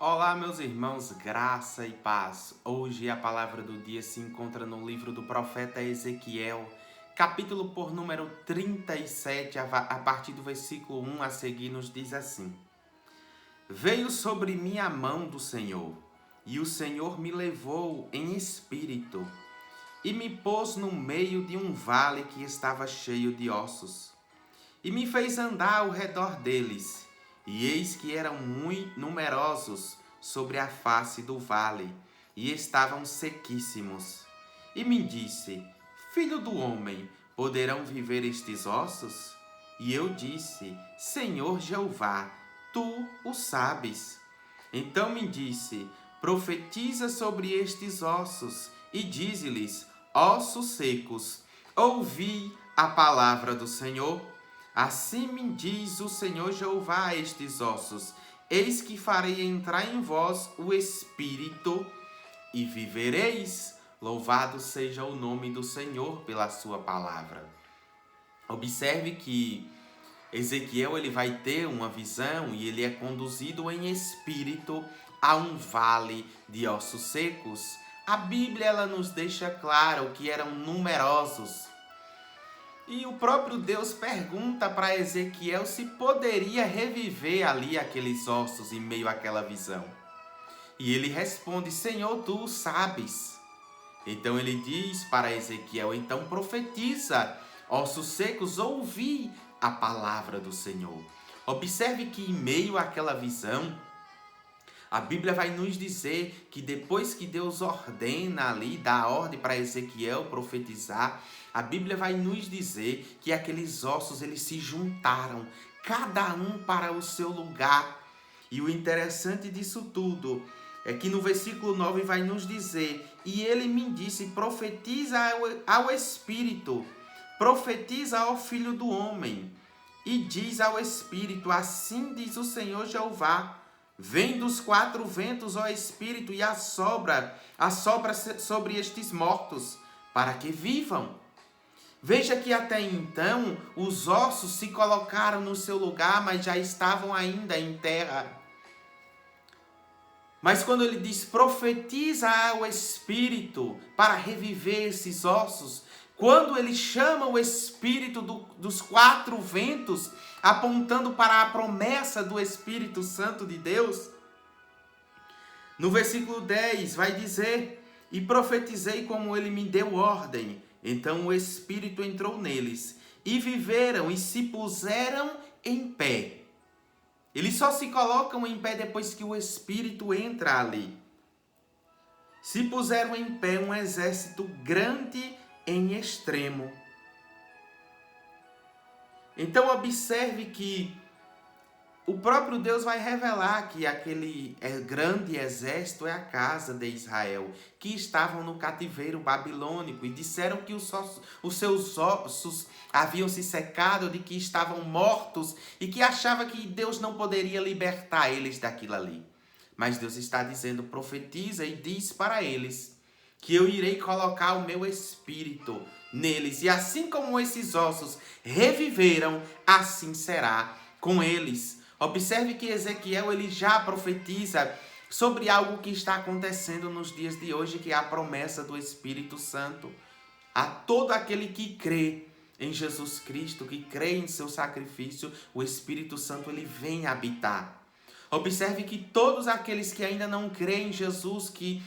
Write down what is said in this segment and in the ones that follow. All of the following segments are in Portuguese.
Olá, meus irmãos, graça e paz. Hoje a palavra do dia se encontra no livro do profeta Ezequiel, capítulo por número 37, a partir do versículo 1 a seguir, nos diz assim: Veio sobre mim a mão do Senhor, e o Senhor me levou em espírito, e me pôs no meio de um vale que estava cheio de ossos, e me fez andar ao redor deles. E eis que eram muito numerosos sobre a face do vale, e estavam sequíssimos. E me disse: Filho do homem, poderão viver estes ossos? E eu disse: Senhor Jeová, tu o sabes. Então me disse: Profetiza sobre estes ossos, e dize-lhes: Ossos secos, ouvi a palavra do Senhor. Assim me diz o Senhor Jeová a estes ossos: Eis que farei entrar em vós o Espírito, e vivereis. Louvado seja o nome do Senhor pela sua palavra. Observe que Ezequiel ele vai ter uma visão e ele é conduzido em espírito a um vale de ossos secos. A Bíblia ela nos deixa claro que eram numerosos. E o próprio Deus pergunta para Ezequiel se poderia reviver ali aqueles ossos em meio àquela visão. E ele responde: Senhor, tu sabes. Então ele diz para Ezequiel: então profetiza, ossos secos, ouvi a palavra do Senhor. Observe que em meio àquela visão, a Bíblia vai nos dizer que depois que Deus ordena ali, dá ordem para Ezequiel profetizar, a Bíblia vai nos dizer que aqueles ossos eles se juntaram, cada um para o seu lugar. E o interessante disso tudo é que no versículo 9 vai nos dizer: e ele me disse, profetiza ao Espírito, profetiza ao Filho do Homem, e diz ao Espírito, assim diz o Senhor Jeová, vem dos quatro ventos, ó Espírito, e assopra sobre estes mortos, para que vivam. Veja que até então os ossos se colocaram no seu lugar, mas já estavam ainda em terra. Mas quando ele diz profetiza ao Espírito para reviver esses ossos, quando ele chama o Espírito dos quatro ventos, apontando para a promessa do Espírito Santo de Deus, no versículo 10 vai dizer: e profetizei como ele me deu ordem. Então o Espírito entrou neles, e viveram e se puseram em pé. Eles só se colocam em pé depois que o Espírito entra ali. Se puseram em pé um exército grande em extremo. Então observe que o próprio Deus vai revelar que aquele grande exército é a casa de Israel, que estavam no cativeiro babilônico e disseram que os seus ossos haviam se secado, de que estavam mortos e que achava que Deus não poderia libertar eles daquilo ali. Mas Deus está dizendo: profetiza e diz para eles que eu irei colocar o meu espírito neles, e assim como esses ossos reviveram, assim será com eles. Observe que Ezequiel ele já profetiza sobre algo que está acontecendo nos dias de hoje, que é a promessa do Espírito Santo. A todo aquele que crê em Jesus Cristo, que crê em seu sacrifício, o Espírito Santo ele vem habitar. Observe que todos aqueles que ainda não creem em Jesus, que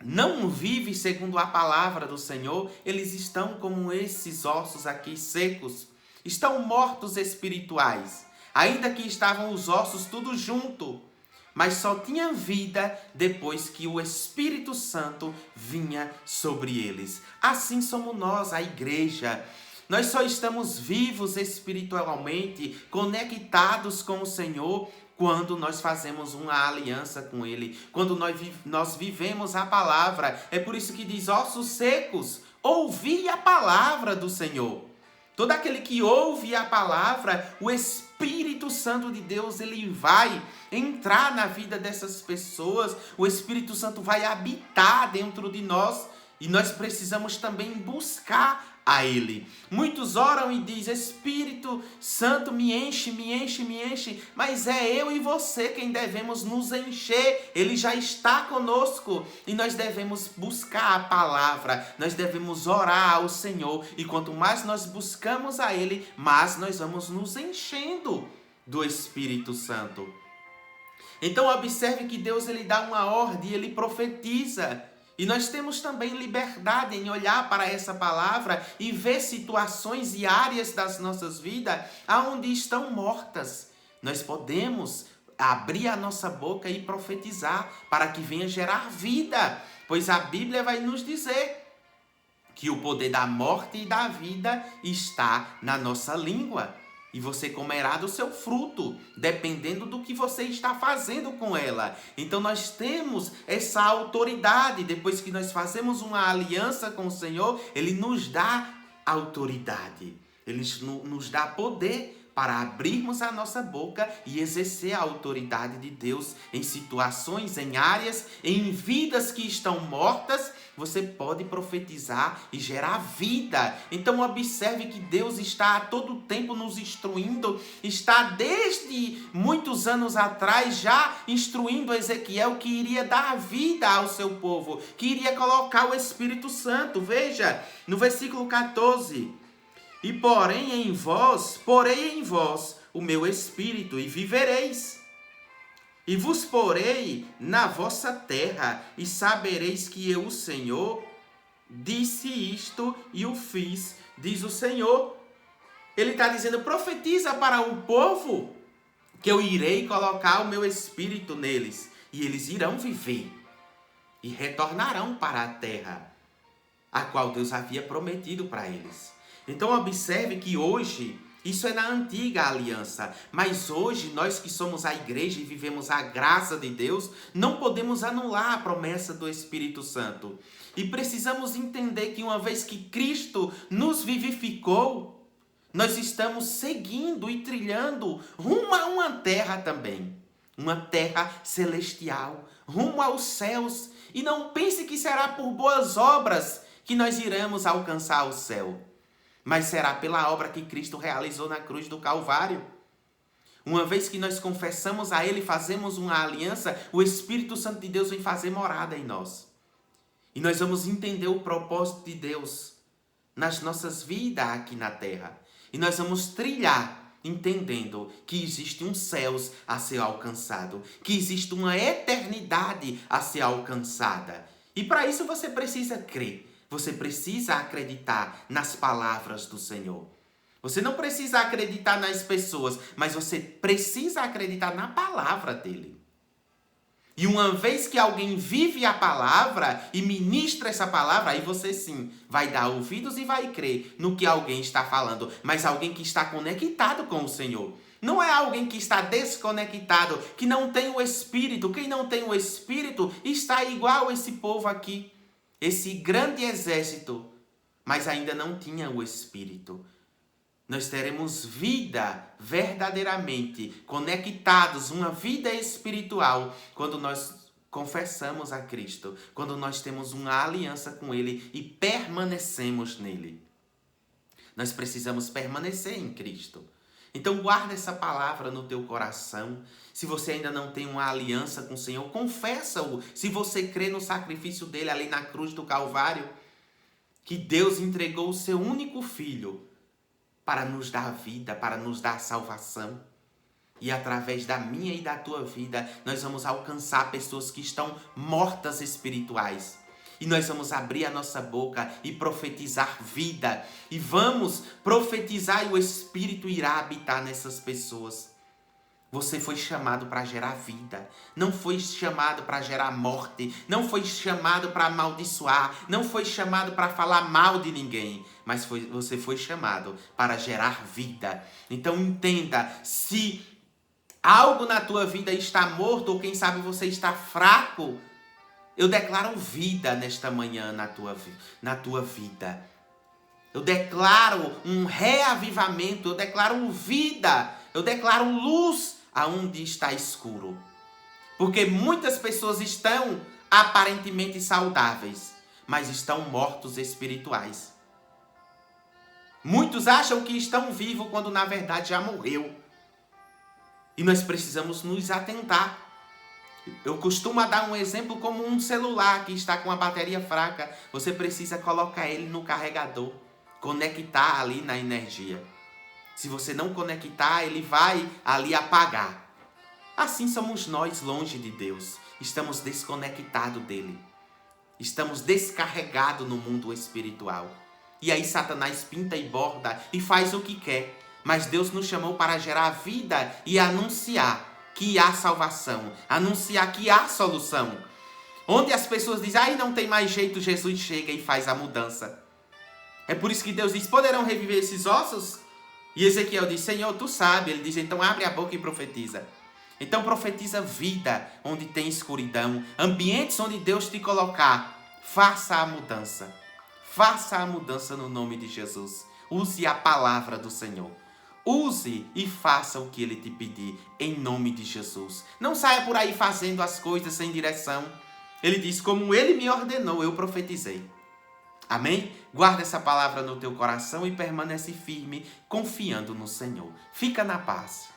não vivem segundo a palavra do Senhor, eles estão como esses ossos aqui secos, estão mortos espirituais. Ainda que estavam os ossos tudo junto, mas só tinha vida depois que o Espírito Santo vinha sobre eles. Assim somos nós, a igreja. Nós só estamos vivos espiritualmente, conectados com o Senhor, quando nós fazemos uma aliança com Ele, quando nós vivemos a palavra. É por isso que diz: ossos secos, ouvi a palavra do Senhor. Todo aquele que ouve a palavra, o Espírito Santo de Deus, ele vai entrar na vida dessas pessoas, o Espírito Santo vai habitar dentro de nós, e nós precisamos também buscar a Ele. Muitos oram e dizem: Espírito Santo, me enche, me enche, me enche. Mas é eu e você quem devemos nos encher. Ele já está conosco e nós devemos buscar a palavra. Nós devemos orar ao Senhor. E quanto mais nós buscamos a Ele, mais nós vamos nos enchendo do Espírito Santo. Então observe que Deus ele dá uma ordem, ele profetiza. E nós temos também liberdade em olhar para essa palavra e ver situações e áreas das nossas vidas aonde estão mortas. Nós podemos abrir a nossa boca e profetizar para que venha gerar vida, pois a Bíblia vai nos dizer que o poder da morte e da vida está na nossa língua. E você comerá do seu fruto, dependendo do que você está fazendo com ela. Então nós temos essa autoridade. Depois que nós fazemos uma aliança com o Senhor, Ele nos dá autoridade. Ele nos dá poder para abrirmos a nossa boca e exercer a autoridade de Deus em situações, em áreas, em vidas que estão mortas. Você pode profetizar e gerar vida. Então observe que Deus está a todo tempo nos instruindo, está desde muitos anos atrás já instruindo Ezequiel que iria dar vida ao seu povo, que iria colocar o Espírito Santo. Veja, no versículo 14: E porei em vós o meu espírito, e vivereis. E vos porei na vossa terra, e sabereis que eu, o Senhor, disse isto e o fiz, diz o Senhor. Ele está dizendo: profetiza para o povo que eu irei colocar o meu espírito neles, e eles irão viver, e retornarão para a terra, a qual Deus havia prometido para eles. Então observe que hoje, isso é na antiga aliança, mas hoje nós que somos a igreja e vivemos a graça de Deus, não podemos anular a promessa do Espírito Santo. E precisamos entender que uma vez que Cristo nos vivificou, nós estamos seguindo e trilhando rumo a uma terra também, uma terra celestial, rumo aos céus. E não pense que será por boas obras que nós iremos alcançar o céu, mas será pela obra que Cristo realizou na cruz do Calvário. Uma vez que nós confessamos a Ele, fazemos uma aliança, o Espírito Santo de Deus vem fazer morada em nós. E nós vamos entender o propósito de Deus nas nossas vidas aqui na terra. E nós vamos trilhar, entendendo que existe um céus a ser alcançado, que existe uma eternidade a ser alcançada. E para isso você precisa crer. Você precisa acreditar nas palavras do Senhor. Você não precisa acreditar nas pessoas, mas você precisa acreditar na palavra dele. E uma vez que alguém vive a palavra e ministra essa palavra, aí você sim vai dar ouvidos e vai crer no que alguém está falando. Mas alguém que está conectado com o Senhor. Não é alguém que está desconectado, que não tem o Espírito. Quem não tem o Espírito está igual a esse povo aqui. Esse grande exército, mas ainda não tinha o Espírito. Nós teremos vida verdadeiramente conectados, uma vida espiritual, quando nós confessamos a Cristo, quando nós temos uma aliança com Ele e permanecemos nele. Nós precisamos permanecer em Cristo. Então guarda essa palavra no teu coração. Se você ainda não tem uma aliança com o Senhor, confessa-o. Se você crê no sacrifício dele ali na cruz do Calvário, que Deus entregou o seu único filho para nos dar vida, para nos dar salvação. E através da minha e da tua vida, nós vamos alcançar pessoas que estão mortas espirituais. E nós vamos abrir a nossa boca e profetizar vida. E vamos profetizar e o Espírito irá habitar nessas pessoas. Você foi chamado para gerar vida. Não foi chamado para gerar morte. Não foi chamado para amaldiçoar. Não foi chamado para falar mal de ninguém. Mas você foi chamado para gerar vida. Então entenda, se algo na tua vida está morto, ou quem sabe você está fraco, eu declaro vida nesta manhã na tua vida. Eu declaro um reavivamento, eu declaro vida, eu declaro luz aonde está escuro. Porque muitas pessoas estão aparentemente saudáveis, mas estão mortos espirituais. Muitos acham que estão vivos quando na verdade já morreu. E nós precisamos nos atentar. Eu costumo dar um exemplo como um celular que está com a bateria fraca. Você precisa colocar ele no carregador, conectar ali na energia. Se você não conectar, ele vai ali apagar. Assim somos nós longe de Deus. Estamos desconectados dele. Estamos descarregados no mundo espiritual. E aí Satanás pinta e borda e faz o que quer. Mas Deus nos chamou para gerar vida e anunciar que há salvação. Anunciar que há solução. Onde as pessoas dizem, ai, não tem mais jeito, Jesus chega e faz a mudança. É por isso que Deus diz, poderão reviver esses ossos? E Ezequiel diz, Senhor, tu sabe. Ele diz, então abre a boca e profetiza. Então profetiza vida onde tem escuridão. Ambientes onde Deus te colocar. Faça a mudança. Faça a mudança no nome de Jesus. Use a palavra do Senhor. Use e faça o que Ele te pedir, em nome de Jesus. Não saia por aí fazendo as coisas sem direção. Ele diz, como Ele me ordenou, eu profetizei. Amém? Guarda essa palavra no teu coração e permanece firme, confiando no Senhor. Fica na paz.